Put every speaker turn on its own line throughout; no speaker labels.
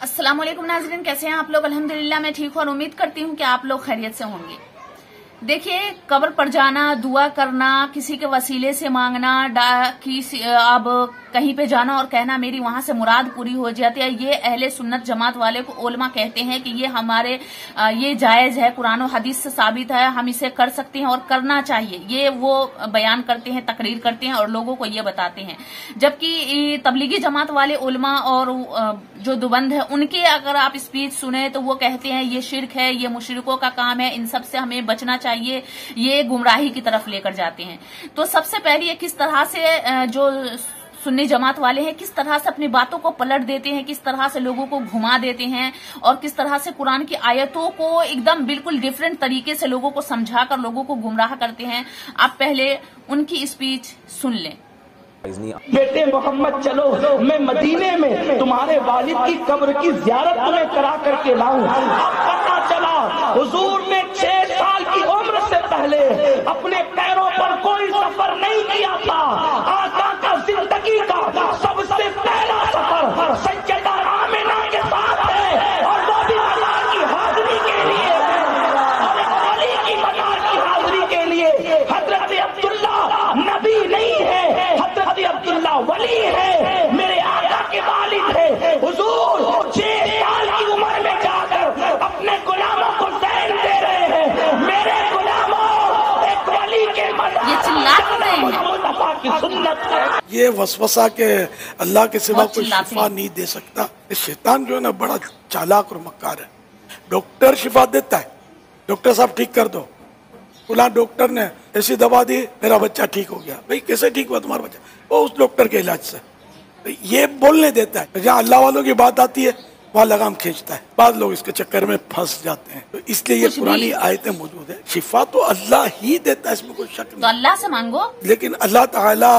अस्सलाम वालेकुम नाज़रीन, कैसे हैं आप लोग। अल्हम्दुलिल्लाह मैं ठीक हूँ और उम्मीद करती हूँ कि आप लोग खैरियत से होंगे। देखिए, कब्र पर जाना, दुआ करना, किसी के वसीले से मांगना, अब कहीं पे जाना और कहना मेरी वहां से मुराद पूरी हो जाती है, ये अहले सुन्नत जमात वाले को उलमा कहते हैं कि ये हमारे ये जायज है, कुरान और हदीस से साबित है, हम इसे कर सकते हैं और करना चाहिए। ये वो बयान करते हैं, तकरीर करते हैं और लोगों को ये बताते हैं। जबकि तबलीगी जमात वाले उलमा और जो दुबंद है, उनके अगर आप स्पीच सुने तो वो कहते हैं ये शिर्क है, ये मुशरिकों का काम है, इन सब से हमें बचना चाहिए, ये गुमराही की तरफ लेकर जाते हैं। तो सबसे पहले ये किस तरह से जो सुन्नी जमात वाले हैं, किस तरह से अपनी बातों को पलट देते हैं, किस तरह से लोगों को घुमा देते हैं और किस तरह से कुरान की आयतों को एकदम बिल्कुल डिफरेंट तरीके से लोगों को समझाकर लोगों को गुमराह करते हैं। आप पहले उनकी स्पीच सुन लें।
बेटे मोहम्मद चलो, मैं मदीने में तुम्हारे वालिद की कब्र की ज़ियारत तुम्हें करा करके लाऊं। अब पता चला हुजूर ने 6 साल की उम्र से पहले अपने पैरों पर कोई सफर नहीं किया था। आका का जिंदगी का सबसे पहला सफर सैयदा आमिना के साथ है और वो भी मज़ार की हाजिरी के लिए, और अली की मज़ार की हाजिरी के लिए। हजरत अब्दुल्ला नबी नहीं है, हजरत अब्दुल्ला वली है, मेरे आका के वालिद है। हुजूर 6 साल की उम्र में जाकर अपने गुलामों को ज़ैन दे रहे हैं। मेरे गुलामों, एक वली के मज़ार,
ये चिल्ला रहे हैं।
मुस्तफा की सुन्नत है।
ये वसवसा के अल्लाह के सिवा कोई शिफा नहीं दे सकता। शैतान जो है ना बड़ा चालाक और मक्कार है। डॉक्टर शिफा देता है, डॉक्टर साहब ठीक कर दो, फला डॉक्टर ने ऐसी दवा दी, मेरा बच्चा ठीक हो गया। भाई कैसे ठीक हुआ तुम्हारा बच्चा? वो उस डॉक्टर के इलाज से। ये बोलने देता है। जहाँ अल्लाह वालों की बात आती है वहाँ लगाम खींचता है। बाद लोग इसके चक्कर में फंस जाते हैं। तो इसलिए ये पुरानी आयतें मौजूद है। शिफा तो अल्लाह ही देता है, इसमें कोई शक नहीं।
तो अल्लाह से मांगो।
लेकिन अल्लाह ताला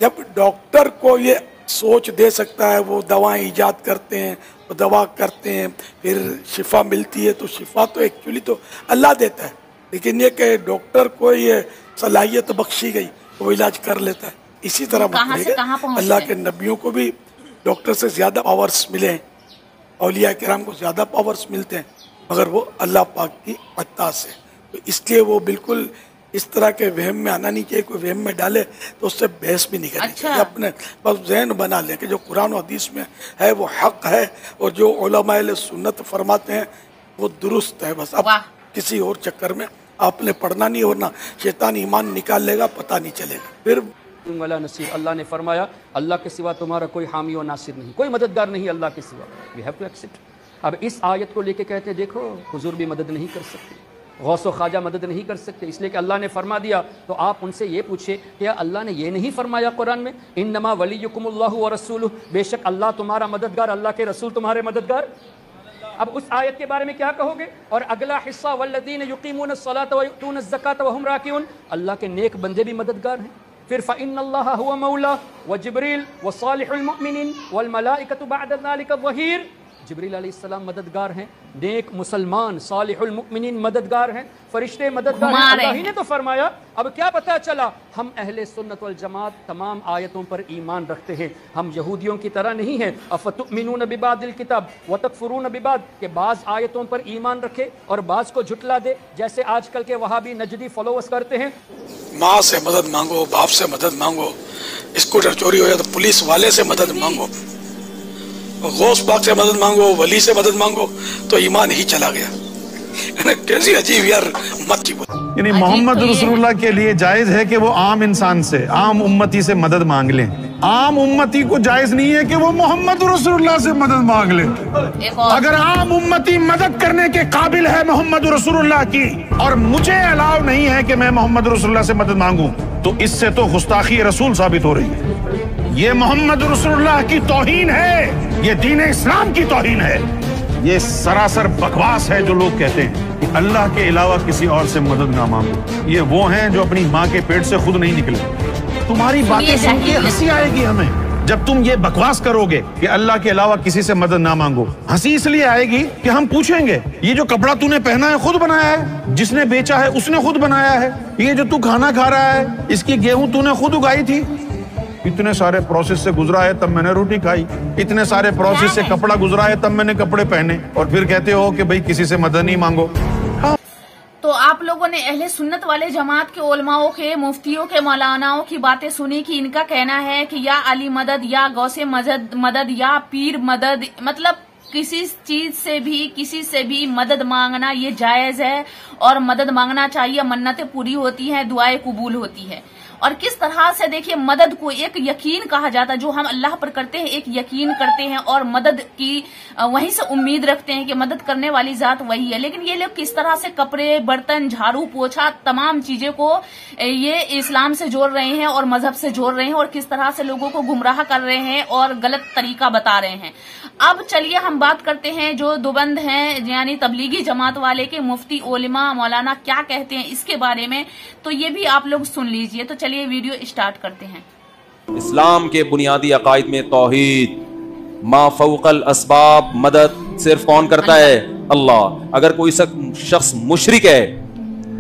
जब डॉक्टर को ये सोच दे सकता है, वो दवाएं इजाद करते हैं, वो दवा करते हैं, फिर शिफा मिलती है, तो शिफा तो एक्चुअली तो अल्लाह देता है। लेकिन ये कि डॉक्टर को ये सलाहियत बख्शी गई, वो इलाज कर लेता है। इसी तरह अल्लाह के नबियों को भी डॉक्टर से ज्यादा पावर्स मिले हैं, औलिया किराम को ज्यादा पावर्स मिलते हैं, मगर वो अल्लाह पाक की अता से। तो इसलिए वो बिल्कुल इस तरह के वहम में आना नहीं चाहिए। कोई वहम में डाले तो उससे बहस भी नहीं करनी चाहिए। अपने बस ज़हन बना ले कि जो कुरान और हदीस में है वो हक है, और जो उलमाए सुन्नत फरमाते हैं वो दुरुस्त है। बस अब किसी और चक्कर में आपने पढ़ना नहीं, होना शैतान ईमान निकाल लेगा, पता नहीं चलेगा। फिर
वाला नसीर, अल्लाह ने फरमाया अल्लाह के सिवा तुम्हारा कोई हामी और नासिर नहीं, कोई मददगार नहीं अल्लाह के सिवा। We have to accept. अब इस आयत को लेके कहते हैं देखो हुजूर भी मदद नहीं कर सकते, गौस व ख्वाजा मदद नहीं कर सकते, इसलिए कि अल्लाह ने फरमा दिया। तो आप उनसे ये पूछे क्या अल्लाह ने ये नहीं फरमाया कुरान में, इन्नमा वलियुकुमुल्लाहु व रसूलुहु, बेशक अल्लाह तुम्हारा मददगार, अल्लाह के रसूल तुम्हारे मददगार। अब उस आयत के बारे में क्या कहोगे? और अगला हिस्सा वल्लज़ीन युक़ीमूनस्सलाता व युअतूनज़्ज़काता व हुम राकिऊन, अल्लाह के नेक बंदे भी मददगार हैं। फिर फ़इन्नल्लाहा हुवा मौला व जिब्रील व सालिहुल मुमिनीन वल मलाइकतु बअद ज़ालिका ज़हीर, जिब्रील अलैहिस्सलाम मददगार हैं, नेक मुसलमान सालिहुल मुमिनीन मददगार हैं, फरिश्ते मददगार हैं। अल्लाह ही ने तो फरमाया। अब क्या पता चला, हम अहले सुन्नत वल जमात तमाम आयतों पर ईमान रखते हैं। हम यहूदियों की तरह नहीं है अफतुमिनून बिबादिल किताब व तकफुरून बिबाद, के बाज़ आयतों पर ईमान रखे और बाज़ को झुटला दे, जैसे आजकल के वहाबी नजदी फॉलोअर्स करते हैं।
माँ से मदद मांगो, बाप से मदद मांगो, स्कूटर चोरी हो जाए तो पुलिस वाले से मदद मांगो, गौस पाक से मदद मांगो, वली से मदद मांगो, तो ईमान ही चला गया। कैसी अजीब यार मत की।
यानी मोहम्मद रसूलुल्लाह के लिए जायज है कि वो आम इंसान से, आम उम्मती से मदद मांग लें। आम उम्मती को जायज नहीं है कि वो मोहम्मद रसूलुल्लाह से मदद मांग ले। अगर आम उम्मती मदद करने के काबिल है मोहम्मद रसूलुल्लाह की, और मुझे अलाउ नहीं है कि मैं मोहम्मद रसूलुल्लाह से मदद मांगूं, तो इससे तो गुस्ताखी रसूल साबित हो रही है। ये मोहम्मद रसूलुल्लाह की तौहीन है, ये दीन इस्लाम की तौहीन है। ये सरासर बकवास है जो लोग कहते हैं कि अल्लाह के अलावा किसी और से मदद ना मांगो। ये वो हैं जो अपनी माँ के पेट से खुद नहीं निकले। तुम्हारी बातें सुन के हंसी आएगी हमें जब तुम ये बकवास करोगे कि अल्लाह के अलावा किसी से मदद ना मांगो। हंसी इसलिए आएगी कि हम पूछेंगे ये जो कपड़ा तूने पहना है खुद बनाया है, जिसने बेचा है उसने खुद बनाया है, ये जो तू खाना खा रहा है इसकी गेहूं तूने खुद उगाई थी, इतने सारे प्रोसेस से गुजरा है तब मैंने रोटी खाई, इतने सारे प्रोसेस से कपड़ा गुजरा है तब मैंने कपड़े पहने, और फिर कहते हो कि भाई किसी से मदद नहीं मांगो।
तो आप लोगों ने अहले सुन्नत वाले जमात के उलमाओं के, मुफ्तियों के, मौलानाओं की बातें सुनी कि इनका कहना है कि या अली मदद, या गौसे मदद, या पीर मदद, मतलब किसी चीज से भी, किसी से भी मदद मांगना ये जायज है और मदद मांगना चाहिए, मन्नतें पूरी होती हैं, दुआएं कबूल होती है। और किस तरह से देखिए मदद को एक यकीन कहा जाता है, जो हम अल्लाह पर करते हैं एक यकीन करते हैं और मदद की वहीं से उम्मीद रखते हैं कि मदद करने वाली जात वही है। लेकिन ये लोग किस तरह से कपड़े, बर्तन, झाड़ू, पोछा, तमाम चीजें को ये इस्लाम से जोड़ रहे हैं और मजहब से जोड़ रहे हैं और किस तरह से लोगों को गुमराह कर रहे हैं और गलत तरीका बता रहे हैं। अब चलिए हम बात करते हैं जो दुबंद हैं यानी तबलीगी जमात वाले के मुफ्ती, उलमा, मौलाना क्या कहते हैं इसके बारे में, तो ये भी आप लोग सुन लीजिए। तो चलिए वीडियो स्टार्ट करते हैं।
इस्लाम के बुनियादी अकायद में तौहीद, मा फौकल अस्बाब, मदद सिर्फ कौन करता है? अल्लाह। अगर कोई शख्स मुशरिक है,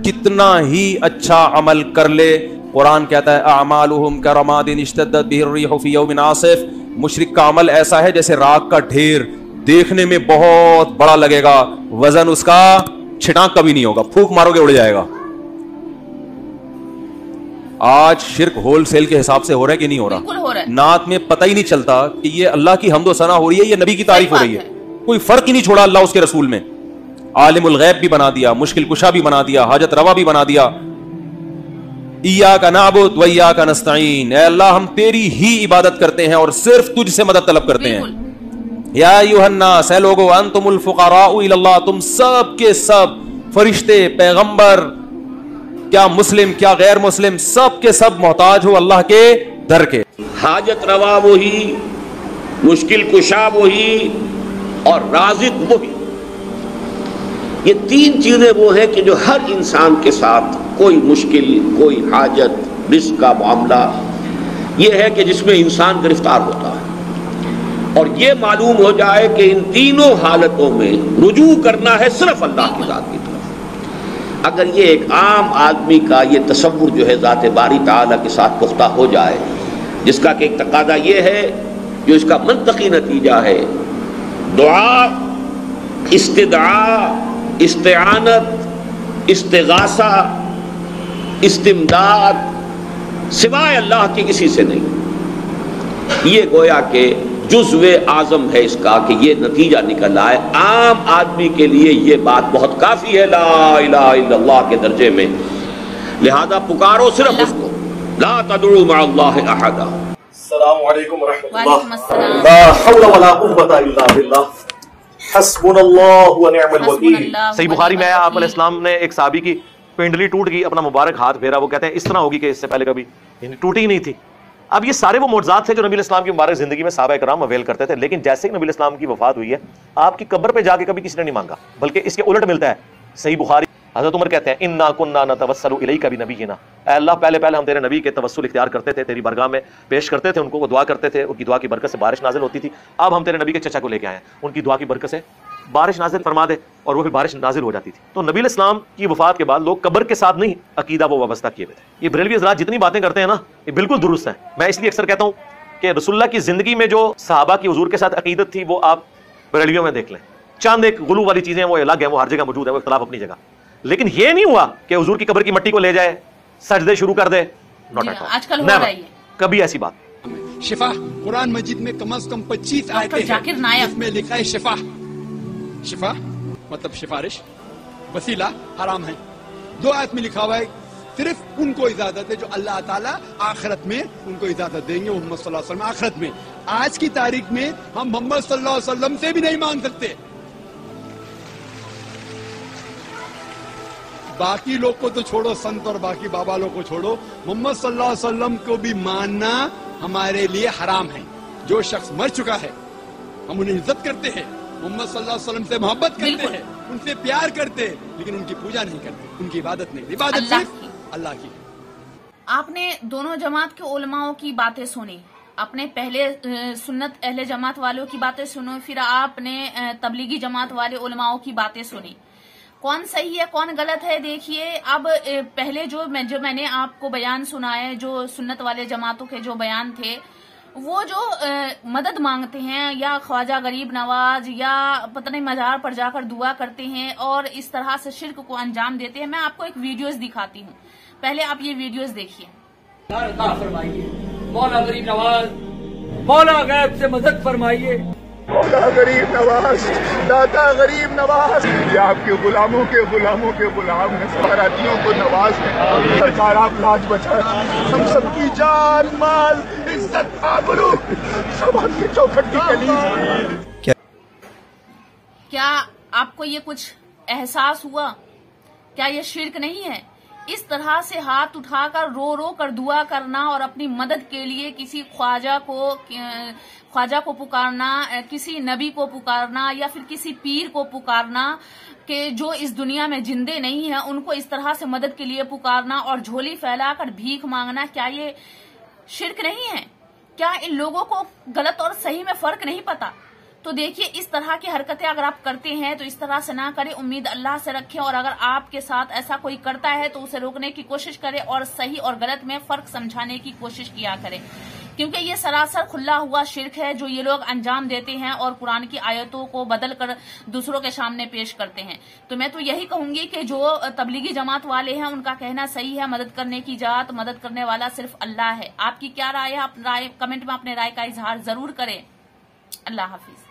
कितना ही अच्छा अमल कर ले, कुरान कहता है अमालुहुम करमादिन इश्तद्दत बिहिर रिहु फी यौमिन आसिफ, मुशरिक का अमल ऐसा है जैसे राख का ढेर, देखने में बहुत बड़ा लगेगा, वजन उसका छिटाक कभी नहीं होगा, फूंक मारोगे उड़ जाएगा। आज शिर्क होलसेल के हिसाब से हो रहा है कि नहीं हो रहा?
बिल्कुल हो रहा है।
नात में पता ही नहीं चलता कि ये अल्लाह की हम्दो सना हो रही है, ये नबी की तारीफ हो रही है। कोई फर्क ही नहीं छोड़ा अल्लाह उसके रसूल में। आलिमुल गैब भी बना दिया, मुश्किल कुशा भी बना दिया, हाजत रवा भी बना दिया। इय्याका नअबुद व इय्याका नस्तईन, ऐ अल्लाह हम तेरी ही इबादत करते हैं और सिर्फ तुझसे मदद तलब करते हैं। या अय्युहन्नास, ऐ लोगो, अंतुमुल फुक़राउ इलल्लाह, तुम सब के सब फरिश्ते, पैगंबर, क्या मुस्लिम क्या गैर मुस्लिम, सब के सब मोहताज हो अल्लाह के दर के।
हाजत रवा वही, मुश्किल कुशा वही और राज़िक वही। ये तीन चीजें वो है कि जो हर इंसान के साथ कोई मुश्किल, कोई हाजत, रिस्क का मामला ये है कि जिसमें इंसान गिरफ्तार होता है और ये मालूम हो जाए कि इन तीनों हालतों में रुजू करना है सिर्फ अल्लाह की ज़ात की तरफ। अगर ये एक आम आदमी का ये तसव्वुर जो है ज़ात बारी ताला के साथ पुख्ता हो जाए, जिसका कि एक तकादा ये है, जो इसका मंतकी नतीजा है, दुआ, इस्तिदआ, इस्तिआनत, इस्तिगासा, इस्तिमदाद, सिवाय अल्लाह के किसी से नहीं। ये गोया के जुज़्वे आज़म है इसका कि ये नतीजा निकल आए। आम आदमी के लिए ये बात बहुत काफ़ी है ला इलाहा इल्लल्लाह के दर्जे में। लिहाजा पुकारो सिर्फ उसको, ला तदउ मअल्लाहि अहदा।
अस्सलामु अलैकुम व रहमतुल्लाह।
वालेकुम अस्सलाम।
ला हौला वला कुव्वता इल्ला बिल्लाह, हस्बुनल्लाहु व निअमल वकील।
सही बुखारी में आप अलैहिस्सलाम ने एक साहबी की पिंडली टूट गई, अपना मुबारक हाथ फेरा, वो कहते हैं इस तरह होगी कि इससे पहले कभी टूटी ही नहीं थी। अब ये सारे वो मोज़ात थे जो नबी इस्लाम की मुबारक जिंदगी में सहाबा इकराम अवेल करते थे, लेकिन जैसे ही नबी इस्लाम की वफात हुई है, आपकी कब्र पे जाके कभी किसी ने नहीं मांगा, बल्कि इसके उलट मिलता है। सही बुखारी, हज़रत उमर कहते हैं इन्ना कुन्ना नतवस्सलु इलैका बिनबीना, ऐ अल्लाह पहले पहले हम तेरे नबी के तवस्सुल इख्तियार करते थे, तेरी बरगाह में पेश करते थे, उनको वो दुआ करते थे, उनकी दुआ की बरकत से बारिश नाजिल होती थी। अब हम तेरे नबी के चचा को लेके आए हैं, उनकी दुआ की बरकत से बारिश नाजिल फरमा दे, और वो फिर बारिश नाजिल हो जाती थी। तो नबी इस्लाम की वफात के बाद लोग कब्र के साथ नहीं अकीदा वो वाबस्ता किए हुए थे। ये बरेलवी हज़रात जितनी बातें करते हैं ना, ये बिल्कुल दुरुस्त है। मैं इसलिए अक्सर कहता हूँ कि रसूलुल्लाह की जिंदगी में जो सहाबा की हुजूर के साथ अकीदत थी वो आप बरेलवियों में देख लें। चंद एक गुलू वाली चीजें वो अलग है, वो हर जगह मौजूद है, वो इख्तिलाफ अपनी जगह। लेकिन ये नहीं हुआ कि हुजूर की कब्र की मिट्टी को ले जाए, सजदे शुरू कर दे, नॉट एट ऑल,
आजकल हो रहा है
कभी ऐसी बात।
शिफा कुरान मजीद में कम से कम 25 आयतें हैं जिसमें लिखा है शिफा। शिफा मतलब सिफारिश, वसीला हराम है। 2 आयत में लिखा हुआ है सिर्फ उनको इजाजत है जो अल्लाह ताला आखिरत में उनको इजाजत देंगे, मोहम्मद सल्लल्लाहु अलैहि वसल्लम आखिरत में। आज की तारीख में हम मोहम्मद सल्लल्लाहु अलैहि वसल्लम से भी नहीं मांग सकते। बाकी लोग को तो छोड़ो, संत और बाकी बाबा लोग को छोड़ो, मोहम्मद सल्लल्लाहु अलैहि वसल्लम को भी मानना हमारे लिए हराम है। जो शख्स मर चुका है हम उन्हें इज्जत करते हैं, मोहम्मद सल्लल्लाहु अलैहि वसल्लम से मोहब्बत करते हैं, उनसे प्यार करते हैं, लेकिन उनकी पूजा नहीं करते, उनकी इबादत नहीं। इबादत सिर्फ अल्लाह की।
आपने दोनों जमात के उलमाओं की बातें सुनी, आपने पहले सुन्नत अहले जमात वालों की बातें सुनो, फिर आपने तबलीगी जमात वाले उलमाओं की बातें सुनी। कौन सही है कौन गलत है देखिए। अब पहले जो मैंने आपको बयान सुनाए, जो सुन्नत वाले जमातों के जो बयान थे, वो जो मदद मांगते हैं या ख्वाजा गरीब नवाज या पता नहीं मजार पर जाकर दुआ करते हैं और इस तरह से शिर्क को अंजाम देते हैं, मैं आपको एक वीडियोस दिखाती हूँ। पहले आप ये वीडियोस देखिए।
मौला गरीब नवाज, मौला गैब से मदद फरमाइए।
मौला गरीब नवाज, दाता गरीब नवाज, ये आपके गुलामों के गुलाम हैं, सहारातियों को नवाज हैं। सरकार आप लाज बचाए, हम सबकी जान माल इज्जत आबरू सब आपके चौखट की कलीज।
क्या आपको ये कुछ एहसास हुआ? क्या ये शिर्क नहीं है? इस तरह से हाथ उठाकर रो रो कर दुआ करना और अपनी मदद के लिए किसी ख्वाजा को पुकारना, किसी नबी को पुकारना या फिर किसी पीर को पुकारना कि जो इस दुनिया में जिंदे नहीं है, उनको इस तरह से मदद के लिए पुकारना और झोली फैलाकर भीख मांगना, क्या ये शिर्क नहीं है? क्या इन लोगों को गलत और सही में फर्क नहीं पता? तो देखिए, इस तरह की हरकतें अगर आप करते हैं तो इस तरह से ना करें, उम्मीद अल्लाह से रखें। और अगर आपके साथ ऐसा कोई करता है तो उसे रोकने की कोशिश करें और सही और गलत में फर्क समझाने की कोशिश किया करें, क्योंकि ये सरासर खुला हुआ शिर्क है जो ये लोग अंजाम देते हैं और कुरान की आयतों को बदल कर दूसरों के सामने पेश करते हैं। तो मैं तो यही कहूंगी कि जो तबलीगी जमात वाले हैं उनका कहना सही है, मदद करने की जात, मदद करने वाला सिर्फ अल्लाह है। आपकी क्या राय है? आप कमेंट में अपने राय का इजहार जरूर करें। अल्लाह हाफिज।